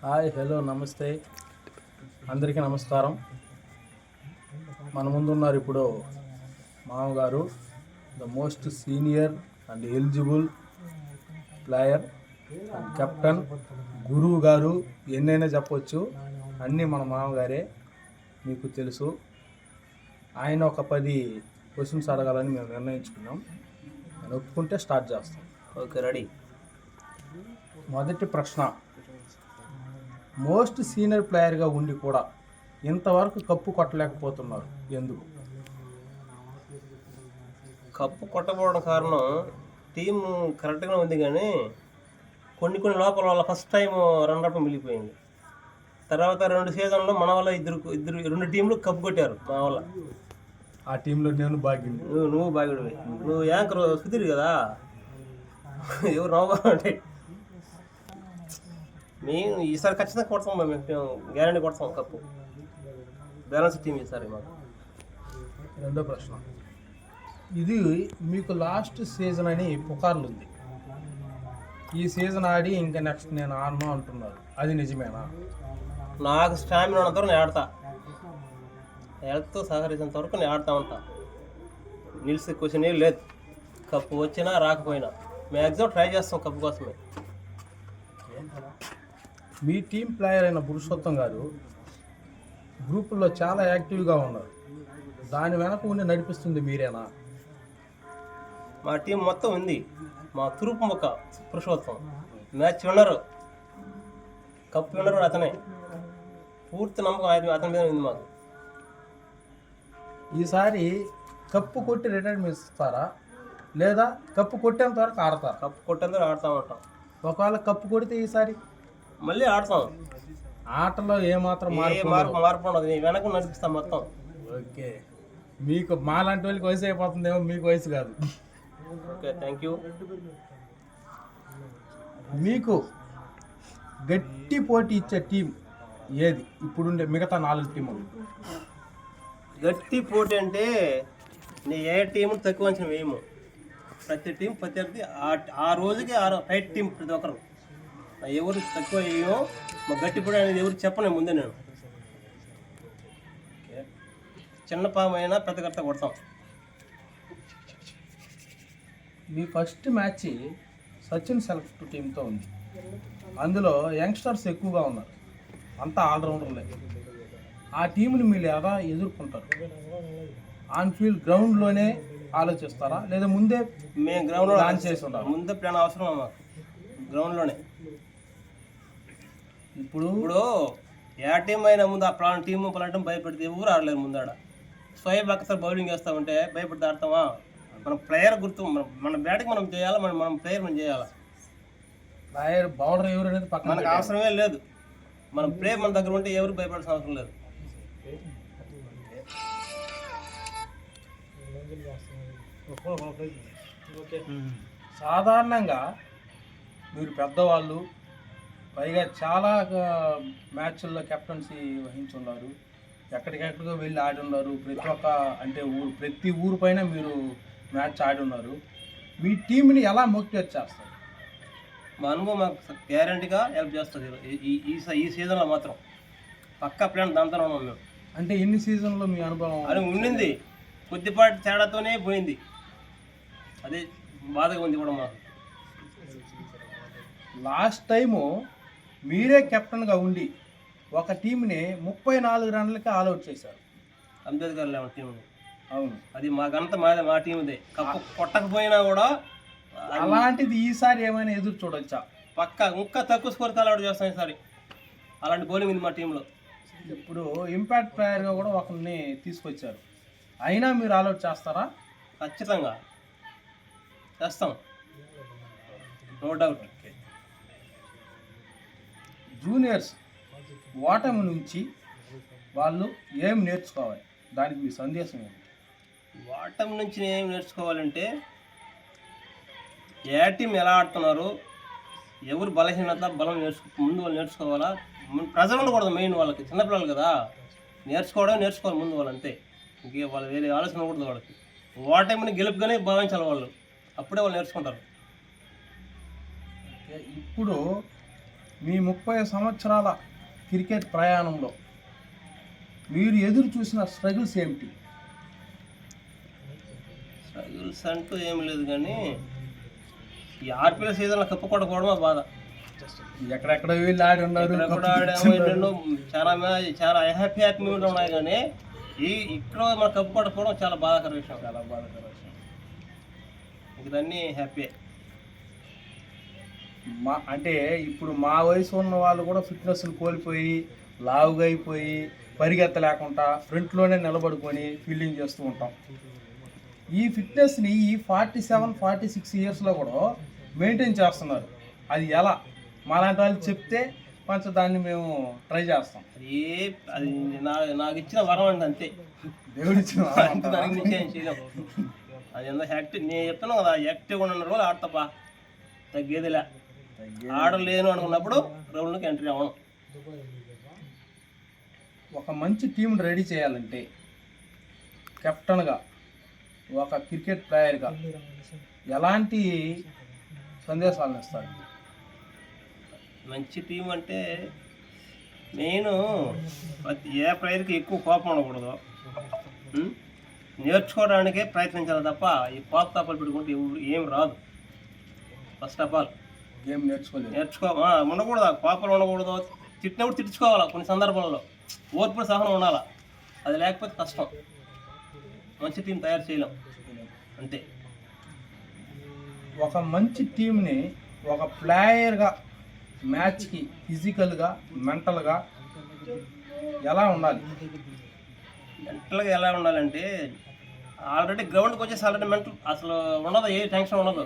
Hi hello నమస్తే అందరికీ నమస్కారం. మన ముందున్నారు ఇప్పుడు మామగారు, the most senior and eligible player and captain, గురువు గారు, ఎన్నైనా చెప్పొచ్చు. అన్నీ మన మామగారే, మీకు తెలుసు. ఆయన ఒక 10 క్వశ్చన్స్ అడగాలని మేము నిర్ణయించుకున్నాం. నేను ఒప్పుకుంటే స్టార్ట్ చేస్తాం. Okay, ready. మొదటి ప్రశ్న, మోస్ట్ సీనియర్ ప్లేయర్గా ఉండి కూడా ఇంతవరకు కప్పు కొట్టలేకపోతున్నారు, ఎందుకు? కప్పు కొట్టకపోవడం కారణం టీం కరెక్ట్గా ఉంది, కానీ కొన్ని లోపల వాళ్ళ ఫస్ట్ టైం రన్నరప్ మిగిలిపోయింది. తర్వాత 2 సీజన్లో మన వల్ల ఇద్దరు 2 టీంలు కప్పు కొట్టారు మా వల్ల. ఆ టీంలో నేను భాగ్యం. నువ్వు బాగుడివి, నువ్వు యాంకర్ సుధీర్ కదా. ఎవరు నవ్వు అంటే మేము ఈసారి ఖచ్చితంగా కొడతాం, మేము గ్యారంటీ కొడతాం కప్పు. బ్యాలెన్స్ టీం ఈసారి మాకు. రెండో ప్రశ్న, ఇది మీకు లాస్ట్ సీజన్ అని పుకార్లు ఉంది. ఈ సీజన్ ఆడి ఇంకా నెక్స్ట్ నేను ఆడను అంటున్నారు, అది నిజమేనా? నాకు స్టామినా ఉన్నంత వరకు నేను ఆడతా, హెల్త్తో సహకరించినంత వరకు నేను ఆడుతూ ఉంటా. నిలిసే క్వశ్చన్ ఏం లేదు. కప్పు వచ్చినా రాకపోయినా మ్యాక్సిమం ట్రై చేస్తాం కప్పు కోసమే. మీ టీం ప్లేయర్ అయిన పురుషోత్తం గారు గ్రూపుల్లో చాలా యాక్టివ్గా ఉన్నారు. దాని వెనక ఉండి నడిపిస్తుంది మీరేనా? మా టీం మొత్తం ఉంది. మా తూర్పు మొక్క పురుషోత్తం మ్యాచ్ విన్నరు, కప్పు విన్నరు అతనే. పూర్తి నమ్మకం అతని మీద ఉంది మాకు. ఈసారి కప్పు కొట్టి రిటైర్మెంట్ ఇస్తారా, లేదా కప్పు కొట్టేంత వరకు ఆడతారా? కప్పు కొట్టేందుకు ఆడుతూ ఉంటాం. ఒకవేళ కప్పు కొడితే ఈసారి మళ్ళీ ఆడతాం. ఆటలో ఏమాత్రం మార్పు ఉండదు, వెనక నడిపిస్తాం మొత్తం. ఓకే, మీకు మాలాంటి వాళ్ళకి వయసు అయిపోతుందేమో, మీకు వయసు కాదు. Okay, thank you. మీకు గట్టి పోటీ ఇచ్చే టీం ఏది ఇప్పుడుండే మిగతా 4 టీములు? గట్టి పోటీ అంటే నేను ఏ టీము తక్కువ అంచనా వేయము. ప్రతి టీం ప్రత్యర్థి ఆ రోజుకి ఫైట్ టీం ప్రతి ఒక్కరు. ఎవరు తక్కువ వేయమో. మా గట్టి పోటీ అనేది ఎవరు చెప్పను ముందే. నేను చిన్న పాము అయినా పెద్ద కర్త కొడతాం. మీ ఫస్ట్ మ్యాచ్ సచిన్ సెలెక్ట్ టీంతో ఉంది. అందులో యంగ్స్టర్స్ ఎక్కువగా ఉన్నారు, అంతా ఆల్రౌండర్లే. ఆ టీంని మీరు ఎలా ఎదుర్కొంటారు? ఆన్ ఫీల్డ్ గ్రౌండ్లోనే ఆలోచిస్తారా, లేదా ముందే మేము గ్రౌండ్లో ప్లాన్ చేసి ఉంటారు? ముందే ప్లాన్ అవసరం మాకు, గ్రౌండ్లోనే. ఇప్పుడు ఏ టీం అయినా ముందు ఆ ప్లాన్ టీము పలాంటి భయపెడితే ఎవరు ఆడలేరు ముందాడ. స్వయం అక్కసారి బౌలింగ్ వేస్తూ ఉంటే భయపడితే ఆడతామా? మన ప్లేయర్ గుర్తు, మన బ్యాటింగ్ మనం చేయాలా, మనం ప్లేయర్ మనం చేయాలా. ప్లేయర్ బౌలర్ ఎవరు అనేది పక్కన మనకు అవసరమే లేదు. మన ప్లేయర్ మన దగ్గర ఉంటే ఎవరు భయపడాల్సిన అవసరం లేదు. సాధారణంగా మీరు పెద్దవాళ్ళు, పైగా చాలా మ్యాచ్ల్లో కెప్టెన్సీ వహించి ఉన్నారు, ఎక్కడికెక్కడికో వెళ్ళి ఆడి ఉన్నారు. ప్రతి ఊరు పైన మీరు మ్యాచ్ ఆడి ఉన్నారు. మీ టీంని ఎలా మోటివేట్ చేస్తారు? మా అనుభవం మాకు గ్యారంటీగా హెల్ప్ చేస్తుంది. ఈ సీజన్లో మాత్రం పక్కా ప్లాన్ దాంతో ఉన్నాం మేము. అంటే ఎన్ని సీజన్లో మీ అనుభవం అది ఉండింది, కొద్దిపాటి తేడాతోనే పోయింది. అదే బాధగా ఉంది కూడా మాకు. లాస్ట్ టైము మీరే కెప్టెన్గా ఉండి ఒక టీంని 34 రన్లకి ఆల్అవుట్ చేశారు. అంబేద్కర్ లేవన్ టీం. అవును, అది మాకంతా మా టీందే. కప్పు కొట్టకపోయినా కూడా అలాంటిది ఈసారి ఏమైనా ఎదురు చూడొచ్చా? పక్కా ఇంకా తక్కువ స్కోర్ ఆల్అవుట్ చేస్తాం ఈసారి. అలాంటి బౌలింగ్ ఉంది మా టీంలో. ఇప్పుడు ఇంపాక్ట్ ప్లేయర్గా కూడా ఒకరిని తీసుకొచ్చారు, అయినా మీరు ఆల్అవుట్ చేస్తారా? ఖచ్చితంగా చేస్తాం, నో డౌట్. జూనియర్స్ ఓటమి నుంచి వాళ్ళు ఏం నేర్చుకోవాలి, దానికి మీ సందేశం ఏంటి? ఓటమి నుంచి ఏం నేర్చుకోవాలంటే, ఏ టీం ఎలా ఆడుతున్నారు, ఎవరు బలహీనత బలం ముందు వాళ్ళు నేర్చుకోవాలా. ప్రజలు ఉండకూడదు మెయిన్. వాళ్ళకి చిన్నపిల్లలు కదా, నేర్చుకోవాలి ముందు వాళ్ళు, అంతే. ఇంకే వాళ్ళు వేరే ఆలోచన ఉండకూడదు వాళ్ళకి. ఓటమిని గెలుపుగానే భావించాలి వాళ్ళు, అప్పుడే వాళ్ళు నేర్చుకుంటారు. ఇప్పుడు మీ 30 సంవత్సరాల క్రికెట్ ప్రయాణంలో మీరు ఎదురు చూసిన స్ట్రగుల్స్ ఏమిటి? స్ట్రగుల్స్ అంటూ ఏం లేదు, కానీ ఈ ఆర్పిఎల్ సీజన్లో కప్పు కొట్టకపోవడమే బాధ. ఎక్కడెక్కడ వీళ్ళు ఆడి ఉన్నారు, ఎక్కడ ఆడామో ఎన్నెన్నో చాలా హ్యాపీ మూమెంట్ ఉన్నాయి, కానీ ఇక్కడ మన కప్పు కొట్టకపోవడం చాలా బాధాకర విషయం. చాలా బాధాకర విషయం. ఇదన్నీ హ్యాపీ. అంటే ఇప్పుడు మా వయసు ఉన్న వాళ్ళు కూడా ఫిట్నెస్ని కోల్పోయి లావుగా అయిపోయి పరిగెత్తలేకుండా ఫ్రంట్లోనే నిలబడుకొని ఫీల్డింగ్ చేస్తూ ఉంటాం. ఈ ఫిట్నెస్ని ఈ 47-46 ఇయర్స్లో కూడా మెయింటైన్ చేస్తున్నారు. అది ఎలా? మాలాంటి వాళ్ళు చెప్తే కొంచెం దాన్ని మేము ట్రై చేస్తాం. అది నాకు ఇచ్చిన వరం అండి, అంతే. దేవుడిచ్చిన దానికి మించి ఏం చేయలేం. అది ఎంత యాక్టివ్, నేను చెప్తాను కదా, యాక్టివ్గా ఉన్న రోజులు ఆడతాపా, తగ్గేదిలే. ఆడలేను అనుకున్నప్పుడు గ్రౌండ్లోకి ఎంట్రీ అవ్వను. ఒక మంచి టీంని రెడీ చేయాలంటే కెప్టెన్గా, ఒక క్రికెట్ ప్లేయర్గా ఎలాంటి సందేశాలను ఇస్తారు? మంచి టీం అంటే నేను ఏ ప్లేయర్కి ఎక్కువ కోపం ఉండకూడదు, నేర్చుకోవడానికే ప్రయత్నించాలి తప్ప ఈ కోపతాపాలు పెట్టుకుంటే ఏం రాదు. ఫస్ట్ ఆఫ్ ఆల్ గేమ్ ఉండకూడదు, కోపాలు ఉండకూడదు. తిట్టినప్పుడు తిట్టుకోవాలి. కొన్ని సందర్భాల్లో ఓర్పు సహనం ఉండాలి. అది లేకపోతే కష్టం, మంచి టీం తయారు చేయలేం, అంతే. ఒక మంచి టీంని ఒక ప్లేయర్గా మ్యాచ్కి ఫిజికల్గా మెంటల్గా ఎలా ఉండాలి? మెంటల్గా ఎలా ఉండాలంటే ఆల్రెడీ గ్రౌండ్కి వచ్చేసి ఆల్రెడీ మెంటల్ అసలు ఉండదు, ఏ టెన్షన్ ఉండదు.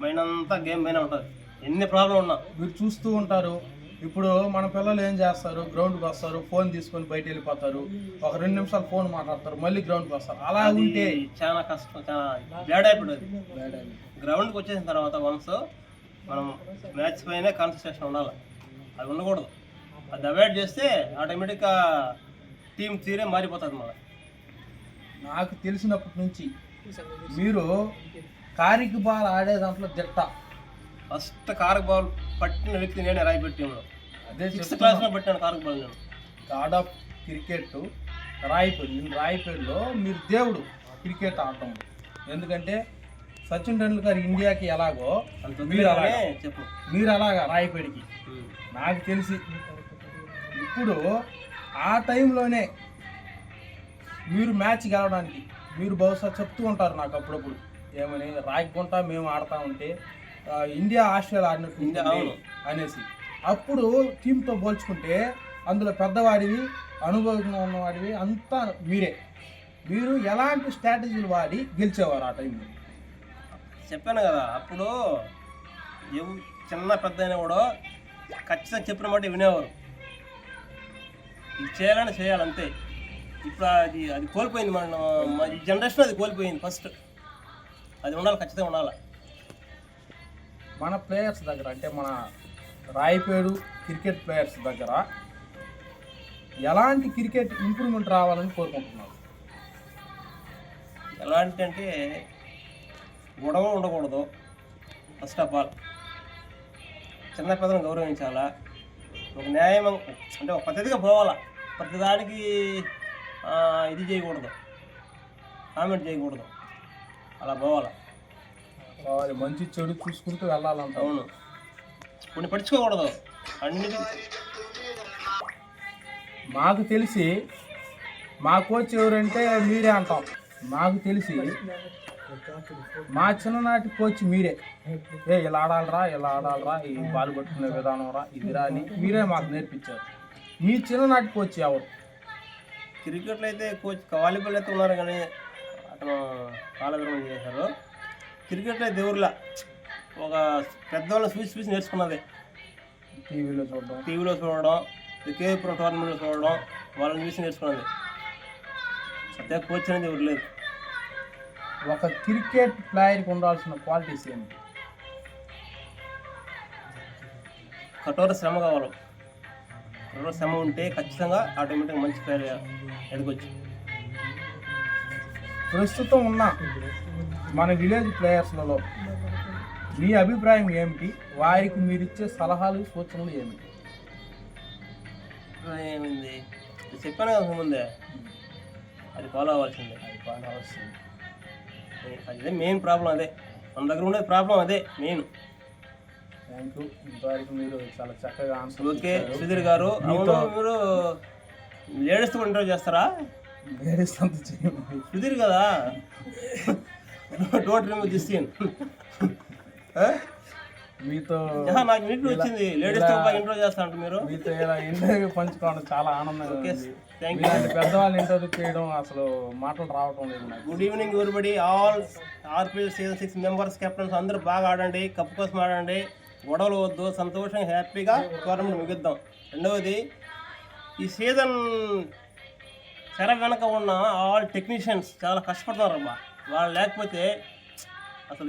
మైండ్ అంతా గేమ్ పైన ఉంటుంది. ఎన్ని ప్రాబ్లం ఉన్నా మీరు చూస్తూ ఉంటారు. ఇప్పుడు మన పిల్లలు ఏం చేస్తారు, గ్రౌండ్కి వస్తారు, ఫోన్ తీసుకొని బయట వెళ్ళిపోతారు, ఒక 2 నిమిషాలు ఫోన్ మాట్లాడతారు, మళ్ళీ గ్రౌండ్కి వస్తారు. అలా ఉంటే చాలా కష్టం, చాలా బ్యాడ్ అయిపోతుంది. గ్రౌండ్కి వచ్చేసిన తర్వాత వన్స్ మనం మ్యాచ్ పైనే కాన్సన్ట్రేషన్ ఉండాలి. అది ఉండకూడదు. అది అవాయిడ్ చేస్తే ఆటోమేటిక్గా టీం తీరే మారిపోతుంది. మన నాకు తెలిసినప్పటి నుంచి మీరు కారికి బాల్ ఆడే దాంట్లో దిట్ట. ఫస్ట్ కారికి బాల్ పట్టిన వ్యక్తి నేనే రాయపేట టీంలో. అదే 6th క్లాస్లో పెట్టాను కారికి బాల్ నేను. గాడ్ ఆఫ్ క్రికెట్ రాయపేటలో మీరు దేవుడు క్రికెట్ ఆడటం. ఎందుకంటే సచిన్ టెండూల్కర్ ఇండియాకి ఎలాగో మీరు అలాగా రాయపేడికి. నాకు తెలిసి ఇప్పుడు ఆ టైంలోనే మీరు మ్యాచ్ గెలవడానికి మీరు బహుశా చెప్తూ ఉంటారు నాకు అప్పుడప్పుడు, ఏమని, రాయకుంటా మేము ఆడుతూ ఉంటే ఇండియా ఆస్ట్రేలియా ఆడినట్టు అనేసి. అప్పుడు టీంతో పోల్చుకుంటే అందులో పెద్దవాడివి, అనుభవం ఉన్నవాడివి అంతా మీరు ఎలాంటి స్ట్రాటజీలు వాడి గెలిచేవారు ఆ టైంలో? చెప్పాను కదా, అప్పుడు చిన్న పెద్ద అయినా కూడా ఖచ్చితంగా చెప్పిన మాట వినేవారు. ఇది చేయాలని చేయాలంతే. ఇప్పుడు అది కోల్పోయింది. ఈ జనరేషన్ అది కోల్పోయింది. ఫస్ట్ అది ఉండాలి, ఖచ్చితంగా ఉండాలి. మన ప్లేయర్స్ దగ్గర, అంటే మన రాయపేడు క్రికెట్ ప్లేయర్స్ దగ్గర ఎలాంటి క్రికెట్ ఇంప్రూవ్మెంట్ రావాలని కోరుకుంటున్నారు? ఎలాంటి అంటే గొడవ ఉండకూడదు. ఫస్ట్ ఆఫ్ ఆల్ చిన్న పెద్దలను గౌరవించాలా. ఒక న్యాయం అంటే ఒక పద్ధతిగా పోవాలా. ప్రతిదానికి ఇది చేయకూడదు, కామెంట్ చేయకూడదు, అలా పోవాలా. మంచి చెడు చూసుకుంటూ వెళ్ళాలంట. అవును, కొన్ని పట్టించుకోకూడదు అన్నిటి. మాకు తెలిసి మా కోచ్ ఎవరంటే మీరే అంటాం. మాకు తెలిసి మా చిన్ననాటి కోచ్ మీరే. ఇలా ఆడాలరా, ఈ బాల్ పట్టుకునే విధానం రా, ఇదిరా అని మీరే మాకు నేర్పించారు. మీ చిన్ననాటి కోచ్ ఎవరు? క్రికెట్లో అయితే కోచ్ వాలీబాల్ అయితే ఉన్నారు, కానీ అతను కాలవిరమణ చేశారు. క్రికెట్లో అయితే ఎవరులా ఒక పెద్దవాళ్ళని చూసి నేర్చుకున్నదే. టీవీలో చూడడం, కేపురం టోర్నమెంట్లో చూడడం, వాళ్ళని చూసి నేర్చుకున్నది. అదే కోచ్ అనేది ఎవరు లేదు. ఒక క్రికెట్ ప్లేయర్కి ఉండాల్సిన క్వాలిటీస్ ఏంటి? కఠోర శ్రమ కావాలి. కఠోర శ్రమ ఉంటే ఖచ్చితంగా ఆటోమేటిక్గా మంచి ప్లేయర్ ఎదగొచ్చు. ప్రస్తుతం ఉన్న మన విలేజ్ ప్లేయర్స్లలో మీ అభిప్రాయం ఏమిటి? వారికి మీరు ఇచ్చే సలహాలు, సూచనలు ఏమిటి? ఏమైంది చెప్పాను కదా ముందే, అది ఫాలో అవ్వాల్సిందే. అది బాగా వస్తుంది. అదే మెయిన్ ప్రాబ్లం, అదే మన దగ్గర ఉండే ప్రాబ్లం అదే మెయిన్. థ్యాంక్ యూ, ఇంతవరకు మీరు చాలా చక్కగా ఆన్సర్. ఓకే సుధీర్ గారు, అవును మీరు లేడీస్తో కూడా ఇంటర్వ్యూ చేస్తారా? లేడీస్ అంత చేయండి. సుధీర్ కదా, డోంట్ రిమూవ్ దిస్ సీన్. మీతో నాకు ఇంటర్వ్యూ వచ్చింది, లేడీస్తో బాగా ఇంటర్వ్యూ చేస్తా అంటే మీరు. మీతో ఇలా ఇంటర్వ్యూ పంచుకోవడం చాలా ఆనందంగా ఓకే ఉంది. Thank you. ఇలాంటి పెద్దవాళ్ళు ఇంటర్వ్యూ చేయడం అసలు మాటలు రావటం లేదు నాకు. Good evening everybody, all RPL season 6 members, captains అందరూ బాగా ఆడండి, కప్పు కోసం ఆడండి, గొడవలు వద్దు, సంతోషంగా హ్యాపీగా టోర్నమెంట్ ముగిద్దాం. రెండవది, ఈ సీజన్ తెర వెనక ఉన్న ఆల్ టెక్నీషియన్స్ చాలా కష్టపడుతున్నారు అమ్మా. వాళ్ళు లేకపోతే అసలు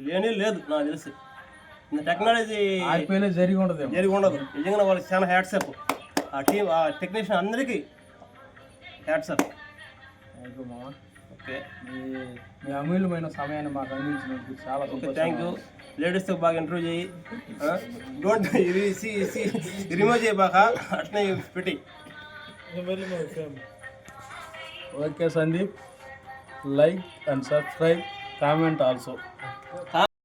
లేనే లేదు నాకు తెలిసి. ఇంత టెక్నాలజీ ఆర్పీఎల్ జరిగి ఉండదు. ఉండదు. నిజంగా వాళ్ళకి చాలా హ్యాట్సప్, ఆ టీం ఆ టెక్నీషియన్ అందరికీ హ్యాట్సప్. థ్యాంక్ యూ మామ. ఓకే మీ అమూల్యమైన సమయాన్ని మాకు అందించినందుకు చాలా ఓకే థ్యాంక్ యూ. లేడీస్తో బాగా ఇంటర్వ్యూ చేయి, డోంట్ రిమూవ్ చేయి బాగా, అట్నే పెట్టి. Okay Sandeep, like and subscribe, comment also.